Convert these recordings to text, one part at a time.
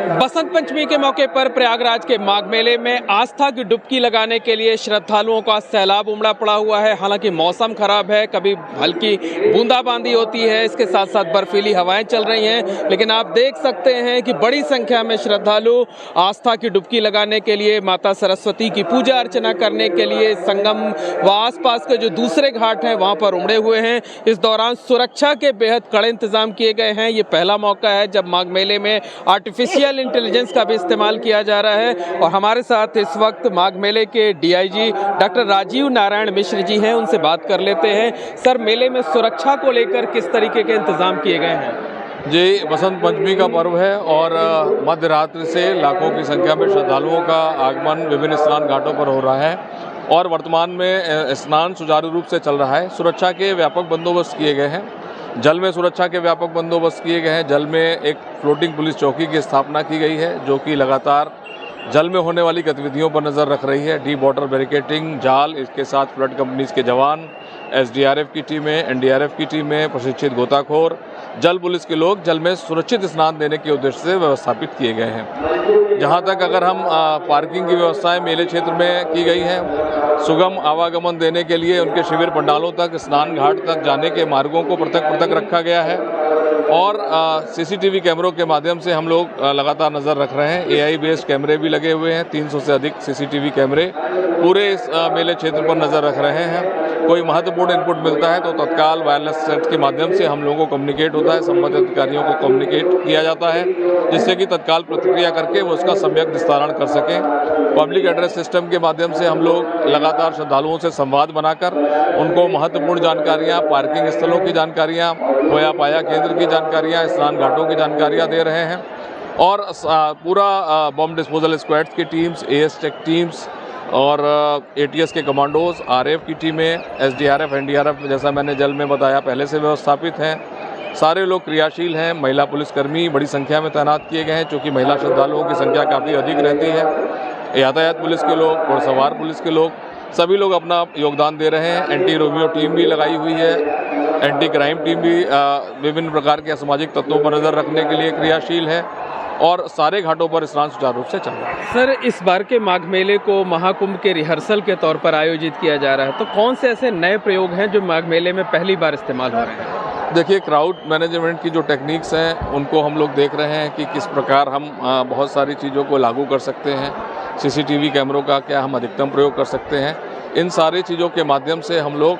बसंत पंचमी के मौके पर प्रयागराज के माघ मेले में आस्था की डुबकी लगाने के लिए श्रद्धालुओं का सैलाब उमड़ा पड़ा हुआ है। हालांकि मौसम खराब है, कभी हल्की बूंदाबांदी होती है, इसके साथ साथ बर्फीली हवाएं चल रही हैं, लेकिन आप देख सकते हैं कि बड़ी संख्या में श्रद्धालु आस्था की डुबकी लगाने के लिए, माता सरस्वती की पूजा अर्चना करने के लिए संगम व आसपास के जो दूसरे घाट हैं वहां पर उमड़े हुए हैं। इस दौरान सुरक्षा के बेहद कड़े इंतजाम किए गए हैं। ये पहला मौका है जब माघ मेले में आर्टिफिशियल इंटेलिजेंस का भी इस्तेमाल किया जा रहा है। और हमारे साथ इस वक्त माघ मेले के डीआईजी डॉक्टर राजीव नारायण मिश्र जी हैं, उनसे बात कर लेते हैं। सर, मेले में सुरक्षा को लेकर किस तरीके के इंतजाम किए गए हैं? जी, बसंत पंचमी का पर्व है और मध्य रात्रि से लाखों की संख्या में श्रद्धालुओं का आगमन विभिन्न स्नान घाटों पर हो रहा है और वर्तमान में स्नान सुचारू रूप से चल रहा है। सुरक्षा के व्यापक बंदोबस्त किए गए हैं। जल में सुरक्षा के व्यापक बंदोबस्त किए गए हैं। जल में एक फ्लोटिंग पुलिस चौकी की स्थापना की गई है जो कि लगातार जल में होने वाली गतिविधियों पर नज़र रख रही है। डीप वाटर बैरिकेडिंग, जाल, इसके साथ फ्लड कंपनीज के जवान, एसडीआरएफ की टीमें, एनडीआरएफ की टीमें, प्रशिक्षित गोताखोर, जल पुलिस के लोग जल में सुरक्षित स्नान देने के उद्देश्य से व्यवस्थापित किए गए हैं। जहां तक अगर हम पार्किंग की व्यवस्थाएं मेले क्षेत्र में की गई हैं, सुगम आवागमन देने के लिए उनके शिविर पंडालों तक, स्नान घाट तक जाने के मार्गों को पृथक पृथक रखा गया है और सीसीटीवी कैमरों के माध्यम से हम लोग लगातार नज़र रख रहे हैं। एआई बेस्ड कैमरे भी लगे हुए हैं। 300 से अधिक सीसीटीवी कैमरे पूरे इस मेले क्षेत्र पर नज़र रख रहे हैं। कोई महत्वपूर्ण इनपुट मिलता है तो तत्काल वायरलेस सेट के माध्यम से हम लोगों को कम्युनिकेट होता है, संबंधित अधिकारियों को कम्युनिकेट किया जाता है, जिससे कि तत्काल प्रतिक्रिया करके वो उसका सम्यक निस्तारण कर सकें। पब्लिक एड्रेस सिस्टम के माध्यम से हम लोग लगातार श्रद्धालुओं से संवाद बनाकर उनको महत्वपूर्ण जानकारियाँ, पार्किंग स्थलों की जानकारियाँ, खोया पाया केंद्र की जानकारियाँ, स्नान घाटों की जानकारियाँ दे रहे हैं। और पूरा बम डिस्पोजल स्क्वाड्स की टीम्स, एएस टेक टीम्स और एटीएस के कमांडोज, आरएफ की टीमें, एसडीआरएफ, एनडीआरएफ, जैसा मैंने जल में बताया, पहले से व्यवस्थापित हैं। सारे लोग क्रियाशील हैं। महिला पुलिसकर्मी बड़ी संख्या में तैनात किए गए हैं, क्योंकि महिला श्रद्धालुओं की संख्या काफ़ी अधिक रहती है। यातायात पुलिस के लोग, घुड़सवार पुलिस के लोग, सभी लोग अपना योगदान दे रहे हैं। एंटी रोमियो टीम भी लगाई हुई है। एंटी क्राइम टीम भी विभिन्न प्रकार के असामाजिक तत्वों पर नज़र रखने के लिए क्रियाशील है और सारे घाटों पर स्नान सुचारू रूप से चल रहा है। सर, इस बार के माघ मेले को महाकुंभ के रिहर्सल के तौर पर आयोजित किया जा रहा है, तो कौन से ऐसे नए प्रयोग हैं जो माघ मेले में पहली बार इस्तेमाल हो रहे हैं? देखिए, क्राउड मैनेजमेंट की जो टेक्निक्स हैं उनको हम लोग देख रहे हैं कि किस प्रकार हम बहुत सारी चीज़ों को लागू कर सकते हैं। सीसीटीवी कैमरों का क्या हम अधिकतम प्रयोग कर सकते हैं। इन सारी चीज़ों के माध्यम से हम लोग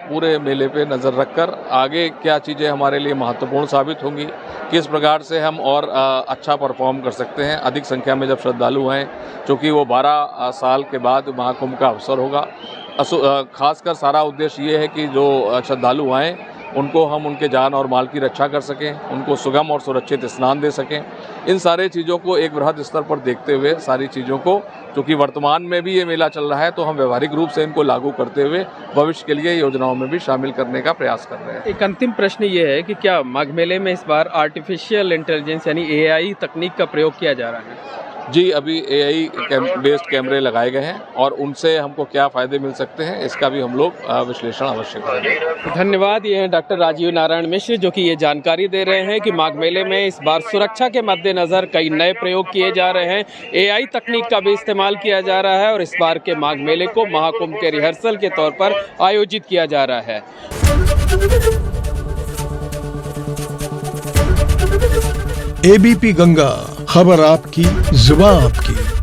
पूरे मेले पे नज़र रखकर आगे क्या चीज़ें हमारे लिए महत्वपूर्ण साबित होंगी, किस प्रकार से हम और अच्छा परफॉर्म कर सकते हैं। अधिक संख्या में जब श्रद्धालु हैं, क्योंकि वो 12 साल के बाद महाकुंभ का अवसर होगा। खासकर सारा उद्देश्य ये है कि जो श्रद्धालु आएँ उनको हम उनके जान और माल की रक्षा कर सकें, उनको सुगम और सुरक्षित स्नान दे सकें। इन सारे चीज़ों को एक बृहद स्तर पर देखते हुए, सारी चीज़ों को, क्योंकि वर्तमान में भी ये मेला चल रहा है, तो हम व्यवहारिक रूप से इनको लागू करते हुए भविष्य के लिए योजनाओं में भी शामिल करने का प्रयास कर रहे हैं। एक अंतिम प्रश्न ये है कि क्या माघ मेले में इस बार आर्टिफिशियल इंटेलिजेंस यानी एआई तकनीक का प्रयोग किया जा रहा है? जी, अभी एआई बेस्ड कैमरे लगाए गए हैं और उनसे हमको क्या फ़ायदे मिल सकते हैं, इसका भी हम लोग विश्लेषण अवश्य करेंगे। धन्यवाद। ये हैं डॉक्टर राजीव नारायण मिश्र, जो कि ये जानकारी दे रहे हैं कि माघ मेले में इस बार सुरक्षा के मद्देनज़र कई नए प्रयोग किए जा रहे हैं। एआई तकनीक का भी इस्तेमाल किया जा रहा है और इस बार के माघ मेले को महाकुंभ के रिहर्सल के तौर पर आयोजित किया जा रहा है। एबीपी गंगा, खबर आपकी, जुबान आपकी।